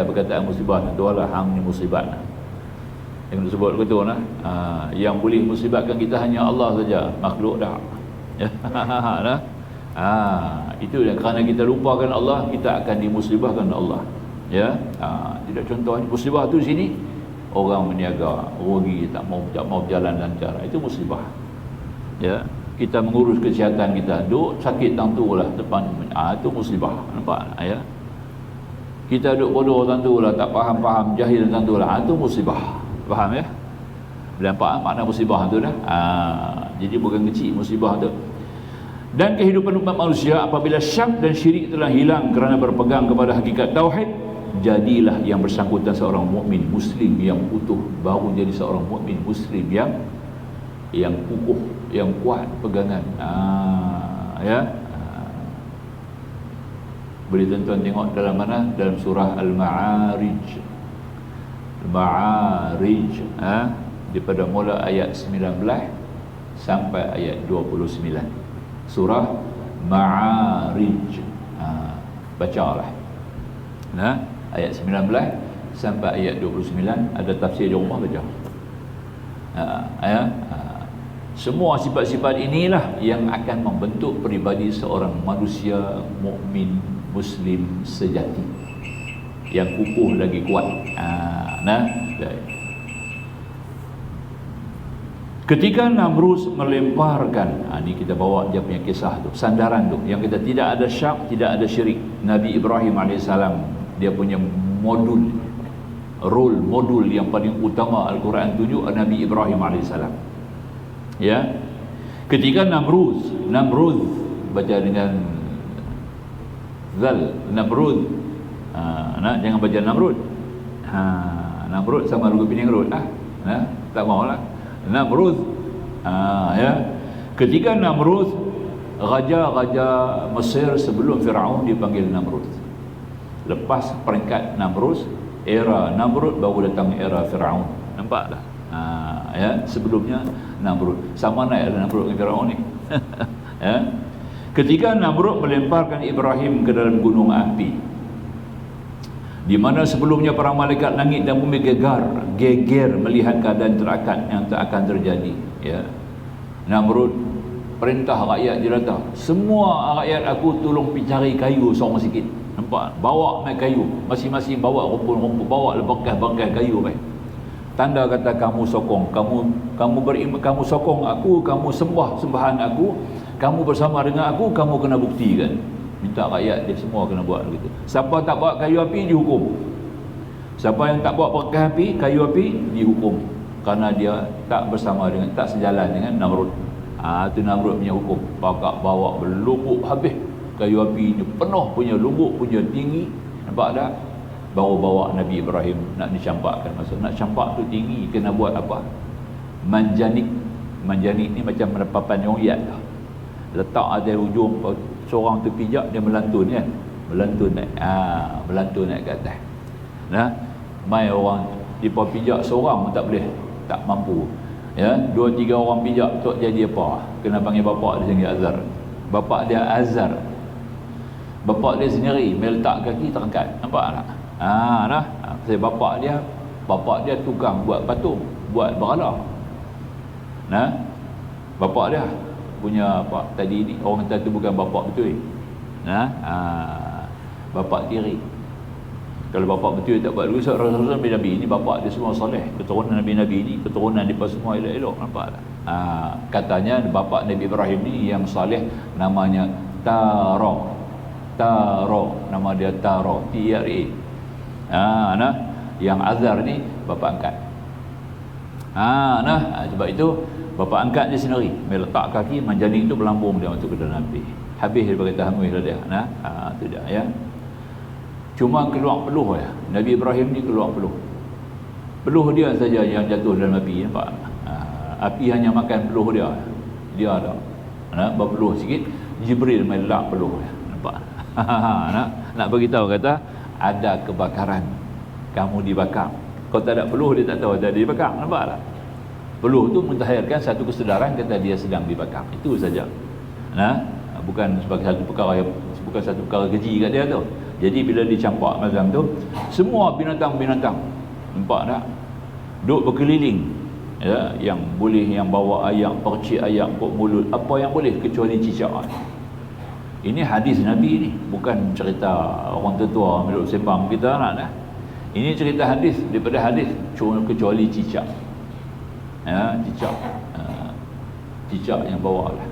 pakai perkataan musibah tu lah, hang ni musibat. Yang disebut betul nah. Yang boleh musibatkan kita hanya Allah saja, makhluk dah. Ya. Nah. Itu yang kerana kita lupakan Allah, kita akan dimusibahkan Allah. Ya. Tidak, contoh musibah tu sini orang berniaga rugi, tak mau berjalan lancar, itu musibah. Ya, kita mengurus kesihatan kita, duk sakit tentu lah depan, itu musibah. Nampak ya? Kita duk bodoh tentu lah, tak faham jahil tentu lah, itu musibah. Faham ya? Nampak makna musibah tu dah. Jadi bukan kecil musibah tu. Dan kehidupan umat manusia apabila syak dan syirik telah hilang kerana berpegang kepada hakikat tauhid, jadilah yang bersangkutan seorang mukmin muslim yang utuh, baru jadi seorang mukmin muslim yang kukuh, yang kuat pegangan. Ya. Boleh tuan-tuan tengok dalam mana? Dalam surah Al-Ma'arij. Al-Ma'arij, daripada mula ayat 19 sampai ayat 29. Surah Ma'arij. Bacalah. Ayat 19 sampai ayat 29, ada tafsir di rumah baca. Semua sifat-sifat inilah yang akan membentuk peribadi seorang manusia mukmin muslim sejati, yang kukuh lagi kuat. Ketika Namrud melemparkan, ini kita bawa dia punya kisah tu, sandaran tu, yang kita tidak ada syak, tidak ada syirik. Nabi Ibrahim AS, dia punya role modul yang paling utama Al-Quran tunjuk Nabi Ibrahim AS. Ya, ketika Namrud baca dengan zal, Namrud, jangan baca Namrud. Namrud sama lagu Pening Road tak maulah. Namrud, ya, ketika Namrud, raja-raja Mesir sebelum Firaun dipanggil Namrud. Lepas peringkat Namrud, era Namrud, baru datang era Firaun. Nampak tak? Ya, sebelumnya Namrud. Sama naik ada Namrud dengan Firaun ni. Ya. Ketika Namrud melemparkan Ibrahim ke dalam gunung api, di mana sebelumnya para malaikat langit dan bumi geger melihat keadaan yang tak akan terjadi. Ya. Namrud perintah rakyat dia datang, semua rakyat aku tolong pergi cari kayu seorang sikit. Nampak? Bawa mai kayu, masing-masing bawa rumput-rumput, bawa bangkai kayu mai. Tanda kata kamu sokong, kamu beriman, kamu sokong aku, kamu sembah sembahan aku, kamu bersama dengan aku, kamu kena buktikan. Minta rakyat dia semua kena buat begitu. Siapa tak bawa kayu api dihukum. Siapa yang tak bawa pakai api, kayu api, dihukum kerana dia tak bersama dengan, tak sejalan dengan Namrud. Itu Namrud punya hukum. Pakak bawa berlumbuk habis kayu api ni, penuh punya lumbuk punya tinggi. Nampak tak? Baru bawa Nabi Ibrahim nak dicampakkan. Maksud nak campak tu tinggi, kena buat apa? Manjanik ni macam papan nyongyak lah. Letak ada ujung, seorang tu pijak, dia melantun kan, melantun naik ke atas. Mai orang di bawah pijak seorang pun tak mampu. Ya, 2-3 orang pijak tu jadi apa? Kena panggil bapak dia sendiri Azar. Bapak dia Azar. Bapak dia sendiri meletak kaki terangkat. Nampak tak? Pasal bapak dia tukang buat patung, buat berhala. Bapak dia punya apa tadi ni, orang kata tu bukan bapak betul. Bapak tiri. Kalau bapak betul tak buat dulu, Rasul Nabi ni bapak dia semua soleh, keturunan Nabi ni, keturunan dia semua elok-elok. Nampak tak? Katanya bapak Nabi Ibrahim ni yang soleh namanya Taro, nama dia Taro, T-R-A. Yang Azar ni bapak angkat. Sebab itu bapak angkat dia sendiri, meletak kaki, manjanik itu berlambung dia masuk ke dalam api. Habis dia berkata hangus lah dia. Itu dia ya. Cuma keluar peluh ya. Nabi Ibrahim ni keluar peluh. Peluh dia saja yang jatuh dalam api, nampak? Api hanya makan peluh dia. Dia ada. Berpeluh sikit, Jibril melak peluh ya. Nampak? Nak beritahu kata ada kebakaran. Kamu dibakar. Kalau tak ada peluh dia tak tahu ada dibakar. Nampak tak? Peluh tu mentahirkan satu kesedaran kata dia sedang dibakar. Itu saja. Bukan sebagai satu perkara keji kat dia tu. Jadi bila dicampak macam tu, semua binatang-binatang, nampak tak, duk berkeliling, ya, yang boleh, yang bawa ayak, percik ayak, kok mulut, apa yang boleh kecuali cicak. Ini hadis Nabi ni, bukan cerita orang tua duduk sembang kita nak dah. Ini cerita hadis, daripada hadis kecuali cicak. Ya, cicak. Cicak yang bawa lah.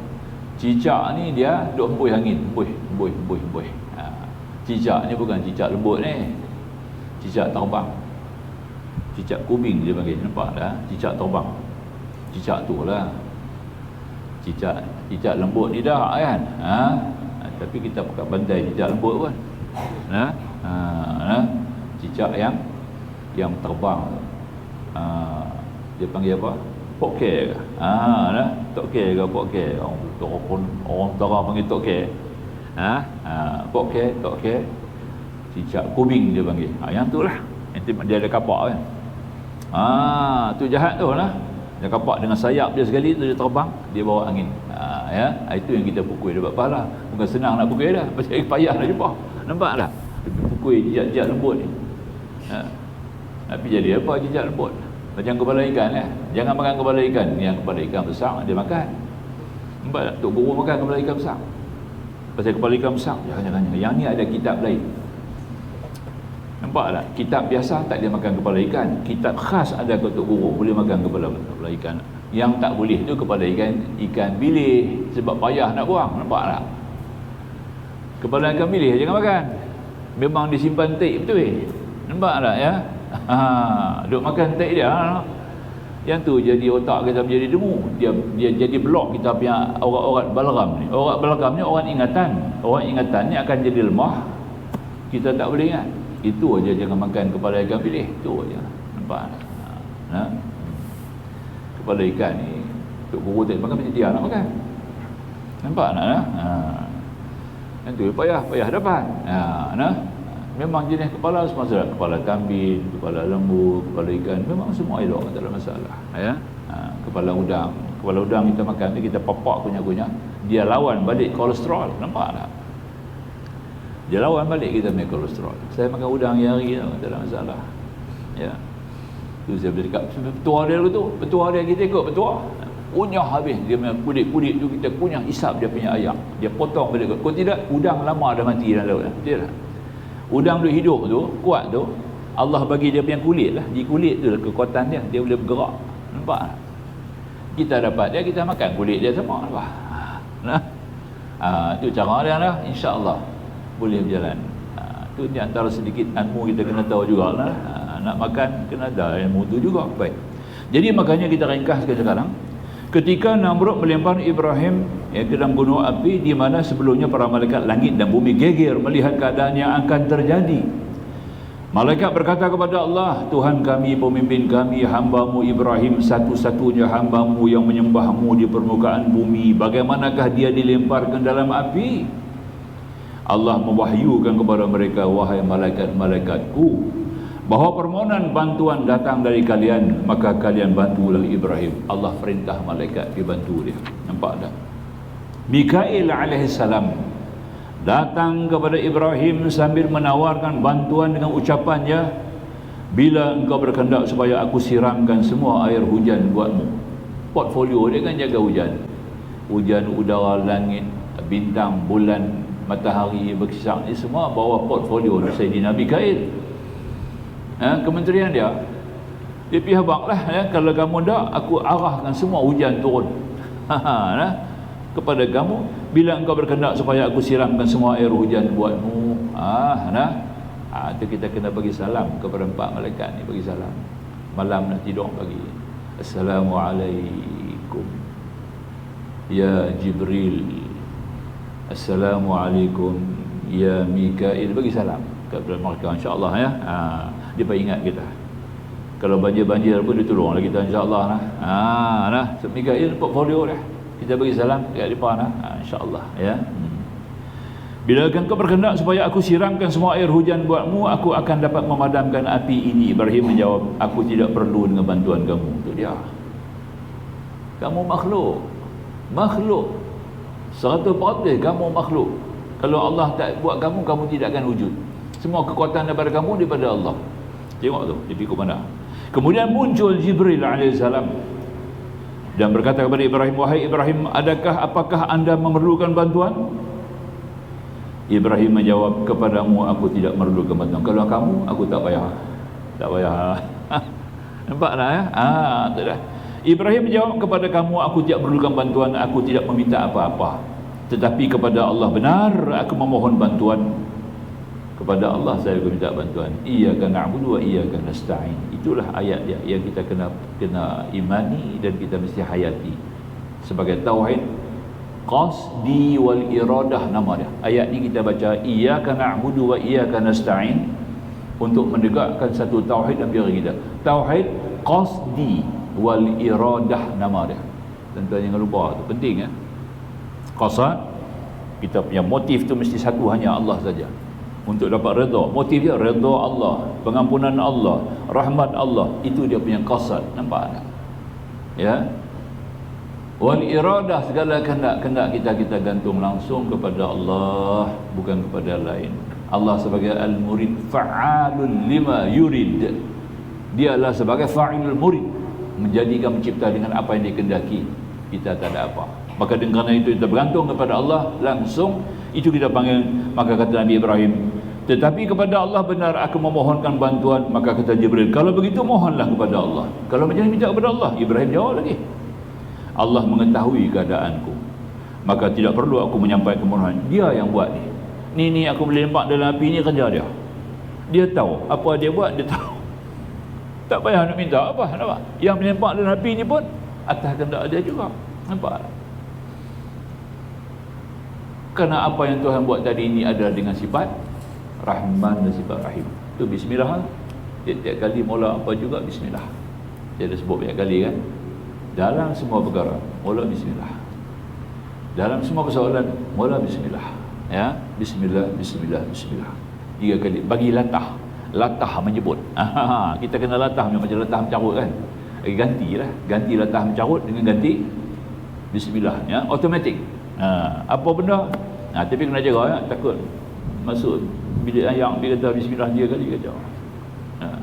Cicak ni dia duk hembus angin, hembus. Cicak ni bukan cicak lembut ni. Cicak terbang. Cicak kubing dia panggil, nampak dah? Cicak terbang. Cicak tu lah. Cicak lembut ni dah kan. Tapi kita pakai bandai cicak lembut pun. Cicak yang terbang. Dia panggil apa? Tokek ke? Tokek ke pokek? Orang utara panggil tokek. Tokek. Cicak kubing dia panggil. Yang tu lah. Dia ada kapak kan. Tu jahat tu lah. Dia kapak dengan sayap dia sekali tu, dia terbang, dia bawa angin. Ya, itu yang kita pukul, dia dapat pahala. Bukan senang nak pukul dah, pasal payah nak jumpa. Nampak tak? Pukul cicak lembut ni. Tapi jadi apa cicak lembut? Macam kepala ikan lah. Jangan makan kepala ikan. Yang kepala ikan besar dia makan. Nampak tak? Tok Guru makan kepala ikan besar. Pasal kepala ikan besar, jangan. Yang ni ada kitab lain. Nampak tak? Kitab biasa tak dia makan kepala ikan. Kitab khas ada ke Tok Guru boleh makan kepala ikan. Yang tak boleh tu kepala ikan bilis, sebab payah nak buang. Nampak tak? Kepala ikan bilis jangan makan. Memang disimpan tek betul. Nampak tak ya? Duk makan tek dia. Yang tu jadi otak kita menjadi demu. Dia jadi blok kita punya aurat balgam ni. Aurat balgam ni orang ingatan. Orang ingatan ni akan jadi lemah. Kita tak boleh ingat. Itu aja, jangan makan kepala ikan bilis. Itu aja. Nampak tak? Kepala ikan ni Tok Guru tak makan, macam dia nak makan. Nampak tak? Yang tu payah dapat. Memang jenis kepala semua sedap. Kepala kambing, kepala lembu, kepala ikan, memang semua elok, tak ada masalah. Ya? Kepala udang kita makan ni, kita papak kunyah-kunyah, dia lawan balik kolesterol. Nampak tak? Dia lawan balik kita punya kolesterol. Saya makan udang hari tak ada masalah. Ya. Tu saya boleh dekat petua dia tu. Petua dia kita ikut petua. Kunyah habis. Dia punya kulit-kulit tu kita kunyah, isap dia punya ayak. Dia potong balik. Kalau tidak, udang lama dah mati dalam laut. Betul tak? Udang tu hidup tu, kuat tu, Allah bagi dia punya kulit lah. Di kulit tu lah kekuatan dia. Dia boleh bergerak. Nampak tak? Kita dapat dia, kita makan kulit dia sama. Nampak? Itu cara dia lah. InsyaAllah boleh berjalan. Itu di antara sedikit ilmu kita kena tahu jugalah. Nak makan kena ada ilmu tu juga. Baik. Jadi makanya kita ringkaskan sekarang. Ketika Namrud melempar Ibrahim ke dalam gunung api, di mana sebelumnya para malaikat langit dan bumi geger melihat keadaan yang akan terjadi. Malaikat berkata kepada Allah, Tuhan kami, pemimpin kami, hamba-Mu Ibrahim, satu-satunya hamba-Mu yang menyembah-Mu di permukaan bumi. Bagaimanakah dia dilemparkan dalam api? Allah mewahyukan kepada mereka, wahai malaikat-malaikatku, bahawa permohonan bantuan datang dari kalian, maka kalian bantulah Ibrahim. Allah perintah malaikat dibantu dia. Nampak tak? Mikail alaihissalam datang kepada Ibrahim sambil menawarkan bantuan dengan ucapannya, bila engkau berkehendak supaya aku siramkan semua air hujan buatmu. Portfolio dia kan jaga hujan. Hujan, udara, langit, bintang, bulan, matahari berkisar ni semua bawa portfolio Sayyidina Mikail. Kementerian dia pergi habaq lah, kalau kamu tak, aku arahkan semua hujan turun kepada kamu, bila engkau berkehendak supaya aku siramkan semua air hujan buatmu. Itu kita kena bagi salam kepada 4 malaikat ni. Bagi salam malam nak tidur bagi, Assalamualaikum ya Jibril, Assalamualaikum ya Mikail. Bagi salam kepada mereka, insyaAllah ya. Dia ingat kita. Kalau banjir-banjir pun dia tolonglah kita, insyaAllah. Mikail portfolio dah. Kita bagi salam dekat mereka, insyaAllah ya. Bila engkau berkehendak supaya aku siramkan semua air hujan buatmu, aku akan dapat memadamkan api ini. Ibrahim menjawab, aku tidak perlu dengan bantuan kamu. Itu dia. Kamu makhluk. 100% kamu makhluk. Kalau Allah tak buat kamu, kamu tidak akan wujud. Semua kekuatan daripada kamu daripada Allah. Tengok tu, dia pergi ke mana. Kemudian muncul Jibril alaihissalam dan berkata kepada Ibrahim, wahai Ibrahim, apakah anda memerlukan bantuan? Ibrahim menjawab, kepadamu aku tidak memerlukan bantuan. Kalau kamu, aku tak payah. Tak payah. Nampak tak ya? Tu dah. Ibrahim menjawab, kepada kamu aku tidak memerlukan bantuan, aku tidak meminta apa-apa. Tetapi kepada Allah benar aku memohon bantuan. Kepada Allah saya minta bantuan. Iyyaka na'budu wa iyyaka nasta'in. Itulah ayat dia yang kita kena imani dan kita mesti hayati sebagai tauhid qasdi wal iradah nama dia. Ayat ni kita baca iyyaka na'budu wa iyyaka nasta'in untuk menegakkan satu tauhid dalam diri kita. Tauhid qasdi wal iradah nama dia. Tuan-tuan jangan lupa, tu penting ya. Qasad, kita punya motif tu mesti satu, hanya Allah saja. Untuk dapat redha, motif dia redha Allah, pengampunan Allah, rahmat Allah, itu dia punya qasad. Nampak tak? Ya. Wal iradah, segala kehendak kita gantung langsung kepada Allah, bukan kepada lain. Allah sebagai al-murid, fa'alun lima yurid. Dia adalah sebagai fa'ilul murid, menjadikan, mencipta dengan apa yang dikehendaki. Kita tak ada apa. Maka dengan itu kita bergantung kepada Allah langsung. Itu kita panggil. Maka kata Nabi Ibrahim, tetapi kepada Allah benar aku memohonkan bantuan. Maka kata Jibril, kalau begitu mohonlah kepada Allah. Kalau macam minta kepada Allah. Ibrahim jawab lagi, Allah mengetahui keadaanku, maka tidak perlu aku menyampaikan permohonan. Dia yang buat ni. Ni aku boleh nampak dalam api ni, kerja dia. Dia tahu apa dia buat, dia tahu. Tak payah nak minta apa, nampak? Yang menampak dalam api ni pun atas kehendak dia juga. Nampak? Kerana apa yang Tuhan buat tadi ini adalah dengan sifat Rahman dan sifat Rahim. Itu bismillah. Tiap-tiap kali mula apa juga bismillah. Saya dah sebut banyak kali kan. Dalam semua perkara mula bismillah. Dalam semua persoalan mula bismillah. Ya, bismillah, bismillah, bismillah. 3 kali. Bagi latah. Latah menyebut. Kita kena latah macam latah mencarut kan. Gantilah. Ganti latah mencarut dengan ganti bismillah, ya, automatik. Apa benda, tapi kena jaga ya, takut masuk bilik ayam dia kata bismillah 3 kali kata.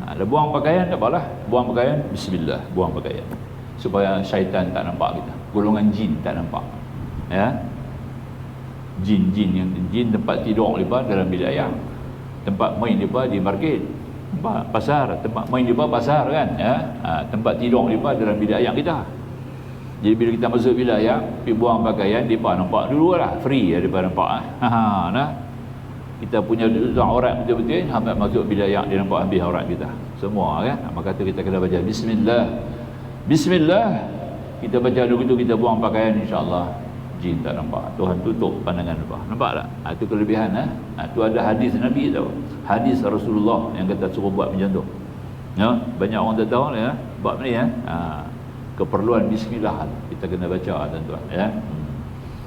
Ada buang pakaian tak apalah, buang pakaian bismillah, buang pakaian, supaya syaitan tak nampak kita, golongan jin tak nampak, ya. Jin tempat tidur mereka dalam bilik ayam, tempat main mereka di market, pasar, tempat main mereka pasar kan, ya. Tempat tidur mereka dalam bilik ayam kita. Jadi bila kita masuk bilik ayam, pergi buang pakaian, mereka nampak dulu lah, free daripada nampak. Nah, kita punya aurat betul-betul, sampai masuk bilik ayam dia nampak habis aurat kita semua kan. Maka tu kita kena baca bismillah. Bismillah. Kita baca dulu itu, kita buang pakaian, insya-Allah jin tak nampak. Tuhan tutup pandangan mereka. Nampak tak? Itu kelebihan tu ada hadis Nabi tau. Hadis Rasulullah yang kata suruh buat macam tu. Ya, banyak orang tak tahu ya, bab ni ya. Keperluan bismillah kita kena baca tuan-tuan ya.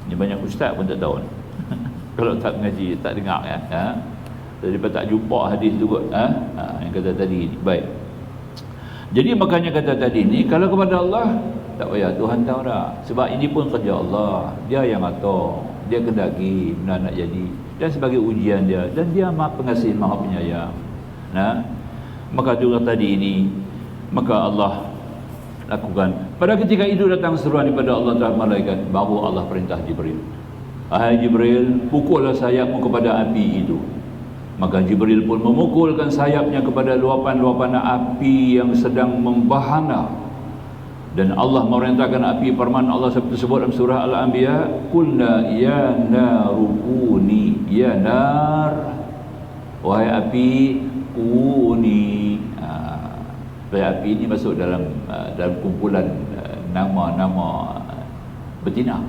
Ni banyak ustaz pun tak tahu. Kalau tak mengaji, tak dengar ya. Daripada tak jumpa hadis tu kot yang kata tadi ni. Baik. Jadi makanya kata tadi ni, kalau kepada Allah tak payah, Tuhan tahu dah. Sebab ini pun kerja Allah. Dia yang atur, dia kendaki benda nak jadi, dan sebagai ujian dia, dan dia Maha Pengasih, Maha Penyayang. Maka juga tadi ini, maka Allah lakukan. Pada ketika itu datang seruan daripada Allah Ta'ala malaikat, baru Allah perintah Jibril, "Hai Jibril, pukullah sayapmu kepada api itu." Maka Jibril pun memukulkan sayapnya kepada luapan-luapan api yang sedang membahana. Dan Allah memerintahkan api, firman Allah seperti sebut dalam surah Al-Anbiya, "Qulna ya naru kuni." Ya nar, wahai api, kuni. Api ini masuk dalam kumpulan nama-nama betina.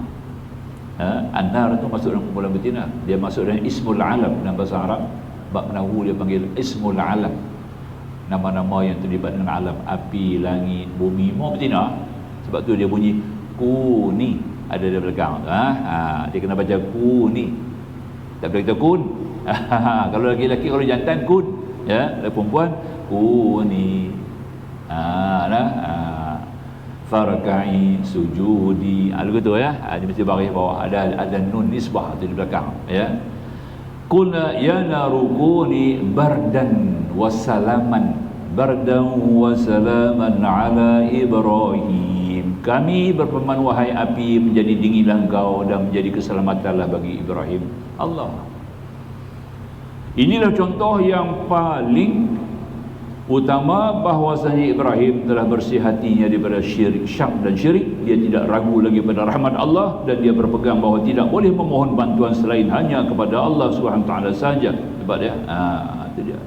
An-nar itu masuk dalam kumpulan betina. Dia masuk dalam ismul alam dalam bahasa Arab. Bab Nahwu dia panggil ismul alam. Nama-nama yang terlibat dengan alam, api, langit, bumi, semua betina. Sebab tu dia bunyi kuni, ada di belakang. Dia kena baca kuni. Tak boleh kata kun. Kalau lelaki, kalau jantan kun, ya, kalau perempuan kuni. Farka'i sujudi, begitu ya. Dia mesti baris bawah, ada nun nisbah tu di belakang ya. qulna ya narukuni bardan wa salaman, bardan wa salaman ala Ibrahim. Kami berfirman, wahai api, menjadi dinginlah engkau dan menjadi keselamatanlah bagi Ibrahim. Allah. Inilah contoh yang paling utama bahwasanya Ibrahim telah bersih hatinya daripada syirik, syak dan syirik. Dia tidak ragu lagi pada rahmat Allah dan dia berpegang bahawa tidak boleh memohon bantuan selain hanya kepada Allah SWT saja. Sebab dia, itu dia.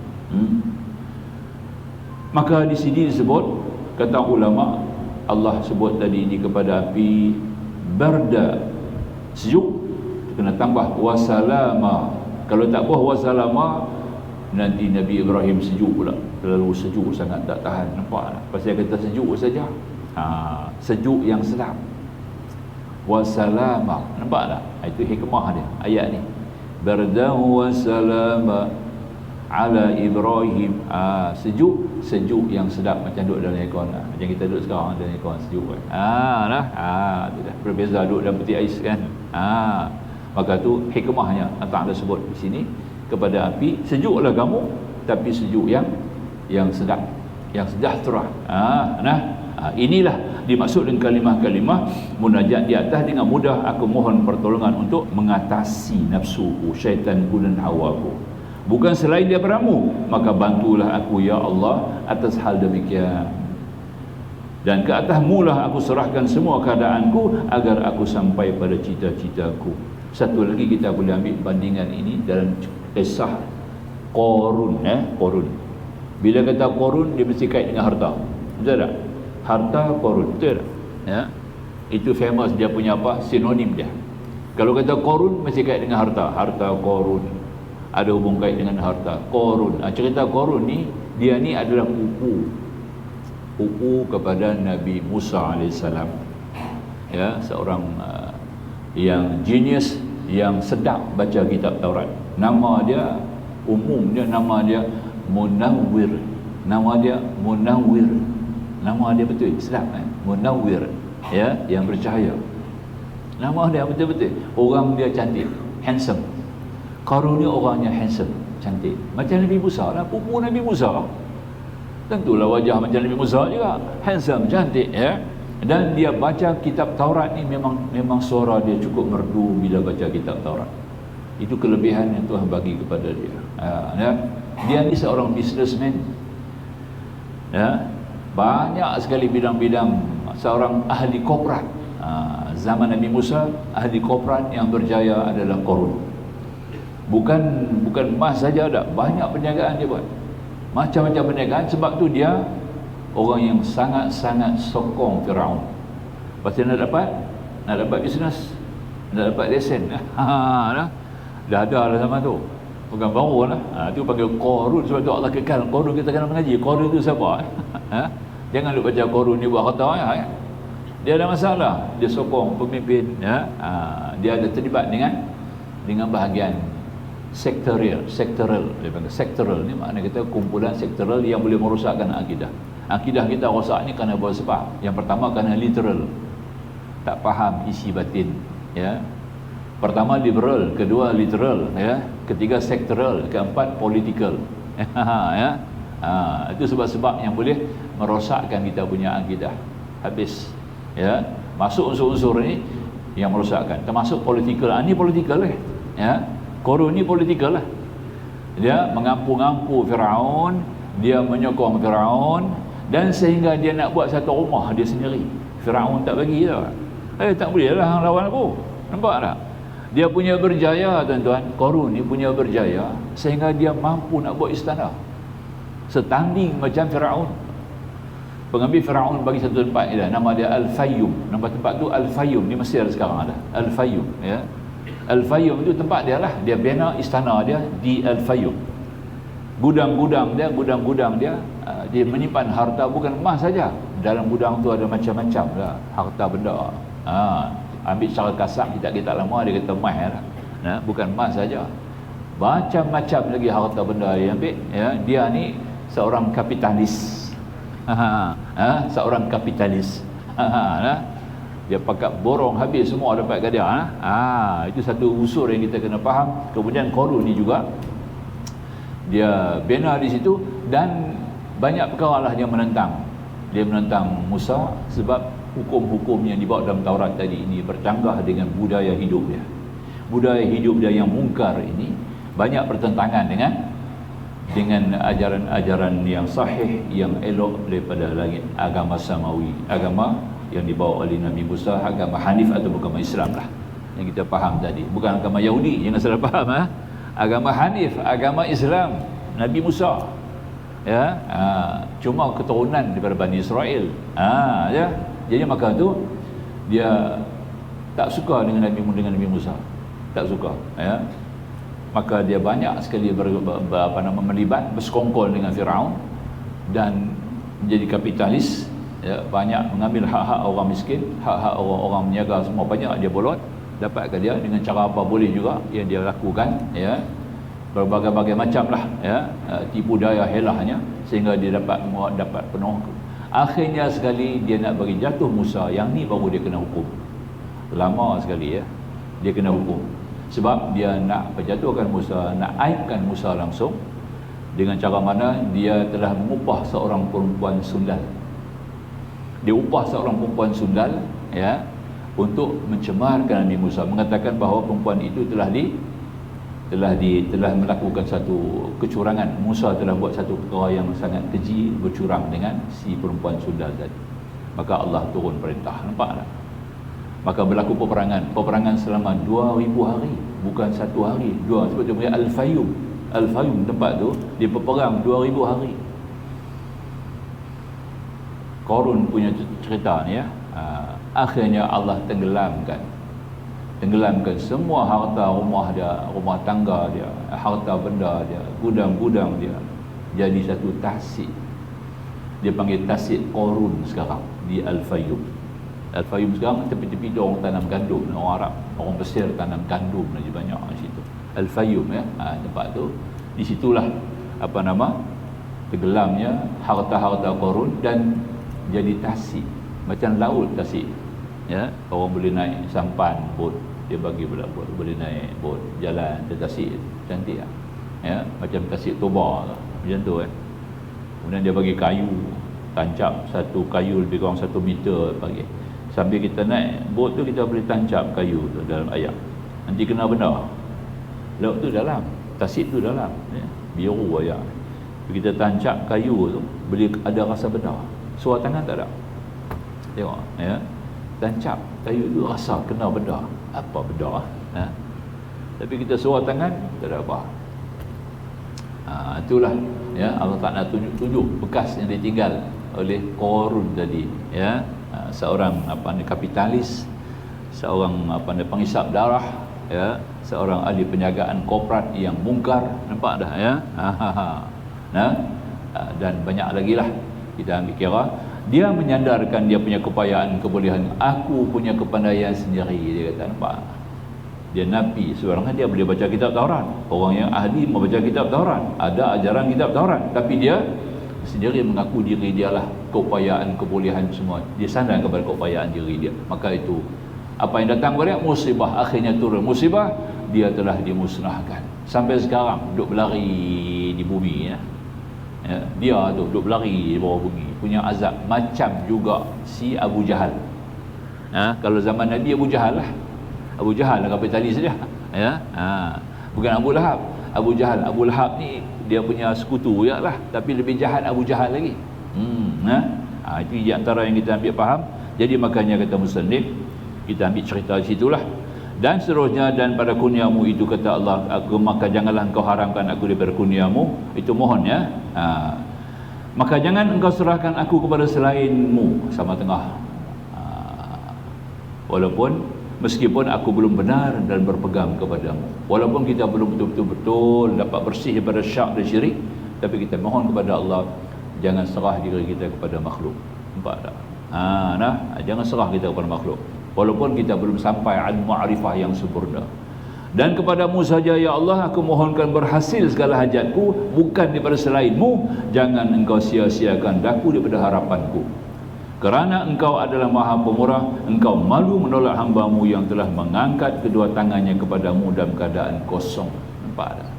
Maka di sini disebut, kata ulama, Allah sebut tadi ini kepada api barda, sejuk, kena tambah wasalama. Kalau tak buah wasalama, nanti Nabi Ibrahim sejuk pula, terlalu sejuk sangat, tak tahan. Nampak tak? Pasal kata sejuk saja, sejuk yang sedap. Wasalama, nampak tak? Itu hikmah dia ayat ni. Barda wasalama ala Ibrahim. Sejuk yang sedap, macam duduk dalam aircon. Macam kita duduk sekarang dalam aircon, sejuk kan. Itu dah berbeza duduk dalam peti ais kan. Maka tu hikmahnya Allah sebut di sini kepada api, sejuklah kamu, tapi sejuk yang sedap, yang sejahtera. Inilah dimaksud dengan kalimah-kalimah munajat di atas. Dengan mudah aku mohon pertolongan untuk mengatasi nafsuku, syaitanku dan hawaku, bukan selain daripadamu. Maka bantulah aku ya Allah atas hal demikian, dan ke atasmu lah aku serahkan semua keadaanku agar aku sampai pada cita-citaku. Satu lagi kita boleh ambil bandingan ini dalam kisah Qarun. Qarun, bila kata Qarun, dia mesti kait dengan harta, betul tak? Harta Qarun, betul tak? Itu famous, dia punya apa, sinonim dia. Kalau kata Qarun mesti kait dengan harta. Harta Qarun ada hubung kait dengan harta. Qarun, cerita Qarun ni, dia ni adalah pupu kepada Nabi Musa AS, seorang yang genius, yang sedap baca kitab Taurat. Nama dia, umumnya nama dia Munawwir. Nama dia Munawwir. Nama dia betul, sedap kan? Munawwir, yang bercahaya. Nama dia betul-betul. Orang dia cantik, handsome. Qarun ni orangnya handsome, cantik. Macam Nabi Musa lah, pupu Nabi Musa. Tentulah wajah macam Nabi Musa juga, handsome, cantik, Dan dia baca kitab Taurat ni, memang suara dia cukup merdu bila baca kitab Taurat. Itu kelebihan yang Tuhan bagi kepada dia. Dia ni seorang businessman. Banyak sekali bidang-bidang, seorang ahli korporat. Zaman Nabi Musa, ahli korporat yang berjaya adalah Qarun. Bukan emas saja ada, banyak perniagaan dia buat. Macam-macam perniagaan. Sebab tu dia orang yang sangat-sangat sokong Firaun. Pasti nak dapat bisnes, nak dapat lesen. Dah ada lah zaman tu, bukan baru lah. Tu panggil Qarun. Sebab tu Allah kekal Qarun, kita kena mengaji Qarun tu siapa. Jangan lupa baca Qarun ni buat kata. Dia ada masalah, dia sokong pemimpin. Dia ada terlibat dengan bahagian sektoral. Dia panggil sektoral ni, makna kita kumpulan sektoral yang boleh merosakkan akidah. Akidah kita rosak ni kerana beberapa sebab. Yang pertama kerana literal, tak faham isi batin. Pertama liberal, kedua literal, ketiga sektoral, keempat political. Itu sebab-sebab yang boleh merosakkan kita punya akidah. Habis, masuk unsur-unsur ni yang merosakkan, termasuk political. Ni political Qarun ni political lah. Dia mengampu-ngampu Firaun, dia menyokong Firaun, dan sehingga dia nak buat satu rumah dia sendiri. Firaun tak bagi tau. Tak boleh lah lawan aku. Nampak tak? Dia punya berjaya, tuan-tuan. Qarun ni punya berjaya sehingga dia mampu nak buat istana setanding macam Firaun. Pengambil Firaun bagi satu tempat dia, nama dia Al-Fayyum. Nama tempat tu Al-Fayyum, ni Mesir sekarang ada. Al-Fayyum, Al-Fayyum itu tempat dia lah. Dia bina istana dia di Al-Fayyum. Gudang-gudang dia, dia menyimpan harta, bukan emas saja. Dalam gudang tu ada macam-macam lah harta benda. Ambil secara kasar, kita lama dia kata emas lah. Bukan emas saja, macam-macam lagi harta benda dia ambil. Dia ni seorang kapitalis. Seorang kapitalis. Dia pakat borong habis semua dapat kat dia. Itu satu unsur yang kita kena faham. Kemudian Qarun ni juga dia bina di situ, dan banyak perkara lah dia menentang. Dia menentang Musa sebab hukum-hukum yang dibawa dalam Taurat tadi ini bercanggah dengan budaya hidup dia. Budaya hidup dia yang mungkar ini banyak pertentangan dengan ajaran-ajaran yang sahih, yang elok daripada langit, agama samawi, agama yang dibawa oleh Nabi Musa, agama Hanif atau agama Islam lah yang kita faham tadi, bukan agama Yahudi, jangan salah faham. Agama Hanif, agama Islam Nabi Musa, ya, cuma keturunan daripada Bani Israel, ya. Jadi maka tu dia tak suka dengan Nabi Musa, tak suka, ya. Maka dia banyak sekali melibat, bersekongkol dengan Firaun dan menjadi kapitalis, ya, banyak mengambil hak-hak orang miskin, hak-hak orang-orang meniaga, semua banyak dia bolot, dapatkan dia dengan cara apa boleh juga yang dia lakukan, ya, berbagai-bagai macam lah, ya, tipu daya helahnya sehingga dia dapat penuh. Akhirnya sekali dia nak bagi jatuh Musa, yang ni baru dia kena hukum. Lama sekali, ya, dia kena hukum sebab dia nak berjatuhkan Musa, nak aibkan Musa langsung dengan cara mana dia telah mengupah seorang perempuan sundal. Dia upah seorang perempuan sundal, ya, untuk mencemarkan Nabi Musa, mengatakan bahawa perempuan itu telah melakukan satu kecurangan. Musa telah buat satu perkara yang sangat keji, bercurang dengan si perempuan sundal tadi. Maka Allah turun perintah, nampak tak? Maka berlaku peperangan selama 2000 hari, bukan satu hari, dua. Sebab dia punya Al-Fayyum tempat tu, dia berperang 2000 hari. Qarun punya cerita ni, ya, akhirnya Allah tenggelamkan semua harta rumah dia, rumah tangga dia, harta benda dia, gudang-gudang dia, jadi satu tasik. Dia panggil tasik Qarun sekarang di Al-Fayyum. Al-Fayyum sekarang tepi-tepi dia orang tanam gandum, orang Arab, orang Mesir tanam gandum lagi banyak di situ. Al-Fayyum, ya, tempat tu, di situlah tenggelamnya harta-harta Qarun dan jadi tasik, macam laut tasik, ya. Orang boleh naik sampan bot, dia bagi pula bot, boleh naik bot jalan ke tasik, cantik lah, ya, macam tasik Toba lah, macam tu, kan. Kemudian dia bagi kayu, tancap satu kayu lebih kurang 1 meter bagi. Sambil kita naik bot tu, kita boleh tancap kayu tu dalam air, nanti kena benda. Laut tu dalam, tasik tu dalam, ya, biru air. Kita tancap kayu tu, boleh ada rasa benda. Suara tangan tak ada, tengok, ya, tancap kayu tu rasa kena benda. Apa benda, tapi kita suara tangan tak ada apa. Itulah, ya, Allah tak nak tunjuk bekas yang ditinggal oleh Qarun tadi, ya. Seorang kapitalis, seorang penghisap darah, ya, seorang ahli penjagaan korporat yang mungkar, nampak dah, ya. Dan banyak lagi lah kita ambil kira. Dia menyandarkan dia punya kepayaan, kebolehan. Aku punya kepandaian sendiri, dia kata, nampak. Dia nabi seorang, dia boleh baca kitab Taurat. Orang yang ahli membaca kitab Taurat, ada ajaran kitab Taurat, tapi dia sendiri mengaku diri dia lah kepayaan, kebolehan semua. Dia sandar kepada kepayaan diri dia. Maka itu apa yang datang kepada musibah, akhirnya turun musibah, dia telah dimusnahkan. Sampai sekarang duduk berlari di bumi, ya. Dia tu duduk berlari di bawah bumi, punya azab. Macam juga si Abu Jahal, kalau zaman Nabi Abu Jahal lah, Abu Jahal lah kapitalis saja, ya. Bukan Abu Lahab. Abu Jahal, Abu Lahab ni dia punya sekutu ya lah, tapi lebih jahat Abu Jahal lagi. Itu di antara yang kita ambil faham. Jadi makanya kata musannif, kita ambil cerita di situlah. Dan seterusnya, dan pada kurniamu itu kata Allah, maka janganlah engkau haramkan aku daripada kurniamu. Itu mohon, ya. Maka jangan engkau serahkan aku kepada selainmu, sama tengah. Walaupun meskipun aku belum benar dan berpegang kepadamu, walaupun kita belum betul-betul dapat bersih daripada syak dan syirik, tapi kita mohon kepada Allah, jangan serah diri kita kepada makhluk. Nampak tak? Jangan serah kita kepada makhluk, walaupun kita belum sampai al-ma'rifah yang sempurna. Dan kepadamu saja ya Allah aku mohonkan berhasil segala hajatku, bukan daripada selainmu. Jangan engkau sia-siakan daku daripada harapanku. Kerana engkau adalah maha pemurah, engkau malu menolak hamba-Mu yang telah mengangkat kedua tangannya kepadamu dalam keadaan kosong. Nampak tak?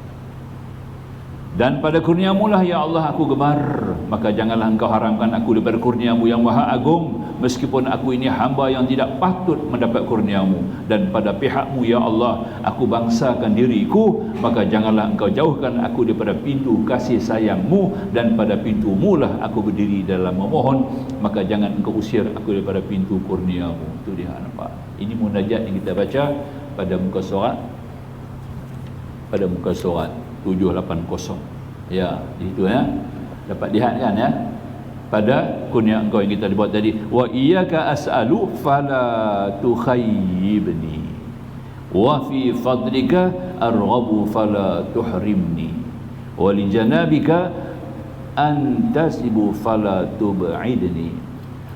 Dan pada kurnia-Mu lah ya Allah aku gemar, maka janganlah engkau haramkan aku daripada kurnia-Mu yang maha agung, meskipun aku ini hamba yang tidak patut mendapat kurnia-Mu. Dan pada pihak-Mu ya Allah aku bangsakan diriku, maka janganlah engkau jauhkan aku daripada pintu kasih sayang-Mu, dan pada pintu-Mu lah aku berdiri dalam memohon, maka jangan engkau usir aku daripada pintu kurnia-Mu. Itu dia, nampak? Ini munajat yang kita baca pada muka surat, pada muka surat 780. Ya, itu ya. Dapat lihat kan ya? Pada kurnia engkau yang kita buat tadi, wa iyyaka as'alu fala tukhayyibni wa fi fadlika arghabu fala tuhrimni wa li janabika antasibu fala tub'idni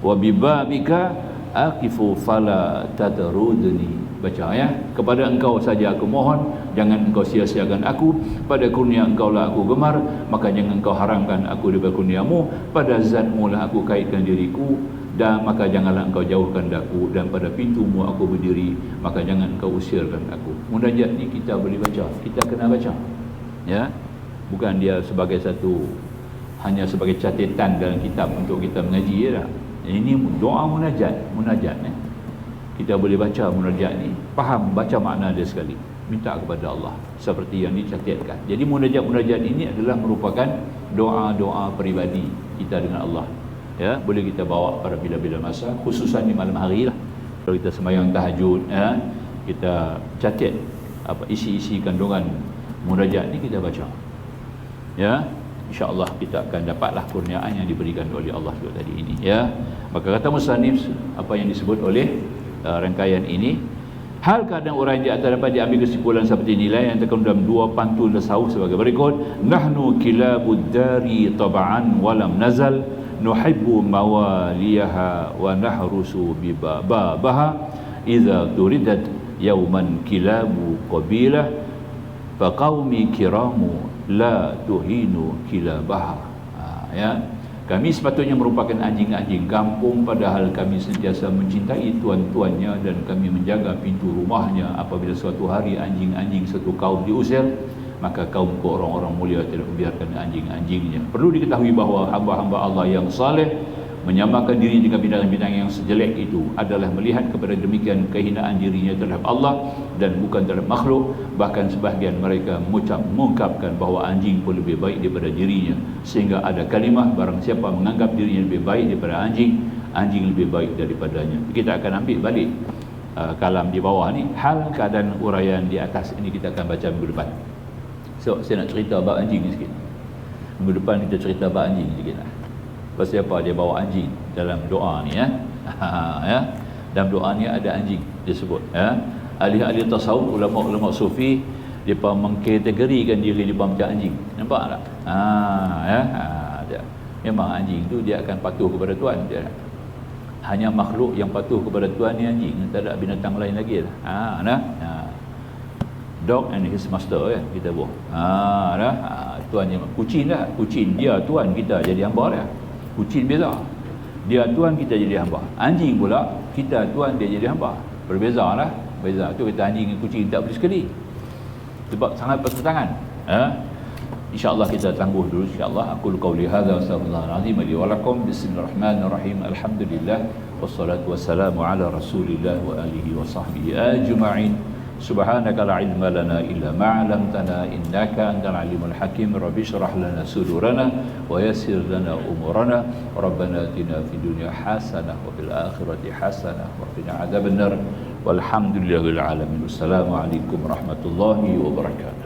wa bi babika aqifu fala tatrudni. Baca ya, kepada engkau saja aku mohon, jangan engkau sia-siakan aku, pada kurnia engkau lah aku gemar, maka jangan engkau haramkan aku daripada kurnia-Mu, pada zat-Mu lah aku kaitkan diriku, dan maka janganlah engkau jauhkan aku, dan pada pintu-Mu aku berdiri, maka jangan engkau usirkan aku. Munajat ni kita boleh baca, kita kena baca ya, bukan dia sebagai satu, hanya sebagai catatan dalam kitab untuk kita mengaji ya. Ini doa munajat ya. Kita boleh baca munajat ni, faham, baca makna dia sekali, minta kepada Allah seperti yang dicatatkan. Jadi munajat ini adalah merupakan doa-doa peribadi kita dengan Allah ya. Boleh kita bawa pada bila-bila masa, khususan di malam hari lah, kalau kita sembahyang tahajud ya, kita catat apa isi-isi kandungan munajat ni, kita baca ya. InsyaAllah kita akan dapatlah kurniaan yang diberikan oleh Allah juga tadi ini ya. Maka kata musannif apa yang disebut oleh rangkaian ini, hal keadaan orang di atas dapat diambil kesimpulan seperti nilai yang terkandung dalam dua pantun tasawuf sebagai berikut: nahnu kilabud dari tab'an walam nazal nuhibbu mawaliyaha wa nahrusu bibabaha idza turidat yauman kilabu qabilah fa qaumi kiramu la tuhinu kilabaha. Ya, kami sepatutnya merupakan anjing-anjing kampung, padahal kami sentiasa mencintai tuan-tuannya dan kami menjaga pintu rumahnya. Apabila suatu hari anjing-anjing satu kaum diusir, maka kaumku orang-orang mulia tidak membiarkan anjing-anjingnya. Perlu diketahui bahawa hamba-hamba Allah yang saleh menyamakan diri dengan binatang-binatang yang sejelek itu adalah melihat kepada demikian kehinaan dirinya terhadap Allah dan bukan terhadap makhluk. Bahkan sebahagian mereka mengungkapkan bahawa anjing pun lebih baik daripada dirinya, sehingga ada kalimah barang siapa menganggap dirinya lebih baik daripada anjing, anjing lebih baik daripadanya. Kita akan ambil balik kalam di bawah ni, hal keadaan uraian di atas ini kita akan baca minggu depan. So saya nak cerita bab anjing ni sikit. Minggu depan kita cerita bab anjing sikit lah. Pasal apa dia bawa anjing dalam doa ni ya. Ya. Dalam doa ni ada anjing disebut ya. Ahli-ahli tasawuf, ulama-ulama sufi, depa mengkategorikan diri depa macam anjing. Nampak tak? Ya. Dia. Memang anjing tu dia akan patuh kepada tuan dia. Hanya makhluk yang patuh kepada tuan ni anjing, tak ada binatang lain lagi lah. Dog and his master ya, kita buat. Tuannya kucing dah. Kucing dia tuan, kita jadi hamba dia. Kucing beza, dia tuan, kita jadi hamba. Anjing pula, kita tuan, dia jadi hamba. Berbeza lah. Beza tu kita anjing dan kucing tak boleh sekali, sebab sangat bertentangan. InsyaAllah kita tangguh dulu insyaAllah. Aku qauli hadza wa sallallahu alaihi wa lakum. Bismillahirrahmanirrahim. Alhamdulillah wassalatu wassalamu ala rasulillah wa alihi wa sahbihi ajma'in. Subhanaka la ilma lana illa ma 'allamtana innaka antal alimul hakim. Rabbi shrah lana sudurana wa yassir lana umurana. Rabbana atina fid dunya hasanah wa fil akhirati hasanah wa qina adzabannar. Walhamdulillahil alamin. Wassalamu alaikum warahmatullahi wabarakatuh.